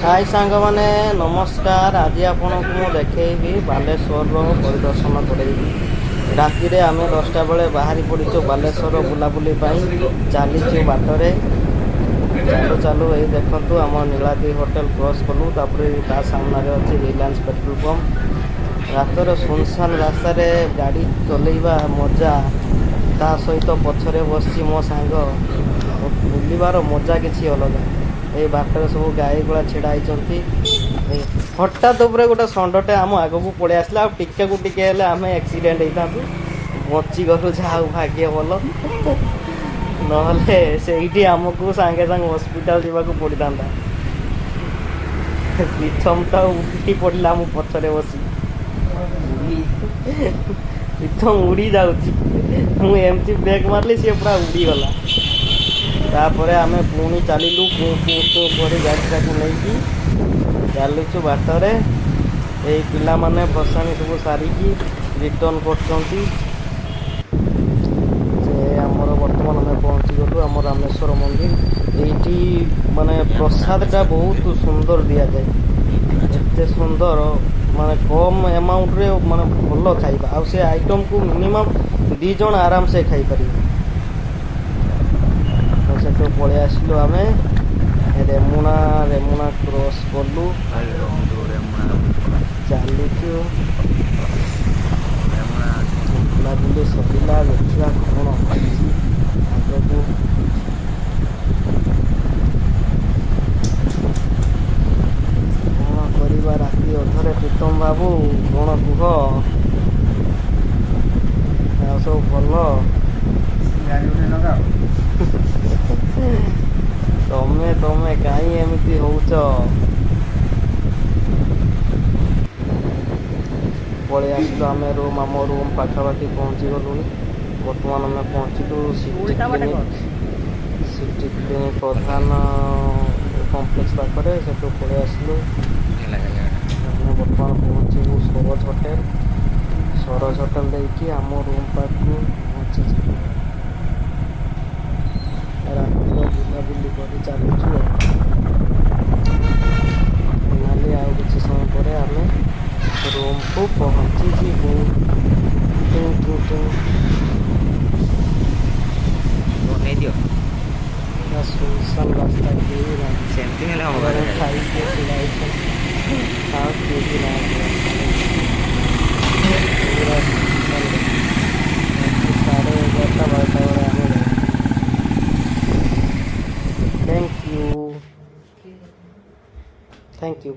हाय सांग मैंने नमस्कार। आज आपन को देखी बालेश्वर परिदर्शन करेबी। राति आम 10टा बेले बाहरी पड़ीचु बालेश्वर बुलाबुली चलीचु बाटरे चालू चालू ये देखु आम नीलाद्री होटेल क्रॉस कलु ता सामने अच्छी रिलायंस पेट्रोल पंप। रातर सुनसान रास्तार गाड़ी चलैवा मजा ता सहित पछरे बसी मो सांग बुलबार मजा किसी अलग। ये बाटर सब गाई गुड़ा छिड़ा हठात गोटे षंडटे आम आग को पड़े आसला टिके को टिके आम एक्सीडेंट होता बची गलु जहा भाग्य भल नही आमको सांगे सांगे हॉस्पिटल जावाक पड़ता। प्रथम तो उठी पड़ा मु पछरे बसी प्रथम उड़ी जाऊँगी ब्रेक मारली सी पूरा उड़ी गला। तापर आम पुणी चलू गाड़ी को लेकिन चलुचु बाटर ये पिला माने भसानी सब सारिकी रिटर्न करमर बर्तमान आम पहुँची गलु आम रामेश्वर मंदिर। ये माने प्रसादटा बहुत सुंदर दि जाए एत सुंदर माने कम अमाउंट रे माने भल खाइबा आ से आइटम को मिनिमम 2 जन आराम से खाई पारिबे। से पलि आसलु आम रेमुना क्रॉस कलु चलुचु बुलाबुली सरिला देखा कौन आग को कौन करवा राति अधरे। प्रीतम बाबू कौन कुह सब भल तमें तमें कहीं एमती होच पलि आसलु आम रूम आम रूम पाखापाखि पहुँची गलु। बर्तमान आम पहुँचलु सिटी क्लिनिक प्रधान कम्प्लेक्स पाखे से पलि आसलु। बर्तमान पहुँचू सरोज होटेल देखिए आम रूम पाखु पहुँची बुलाबुली कर चलुचु। फाइनाली आउ किसी समय पर आम रूम को पहुँची सुनसान रास्ता खाई साढ़े 11-12 थैंक यू।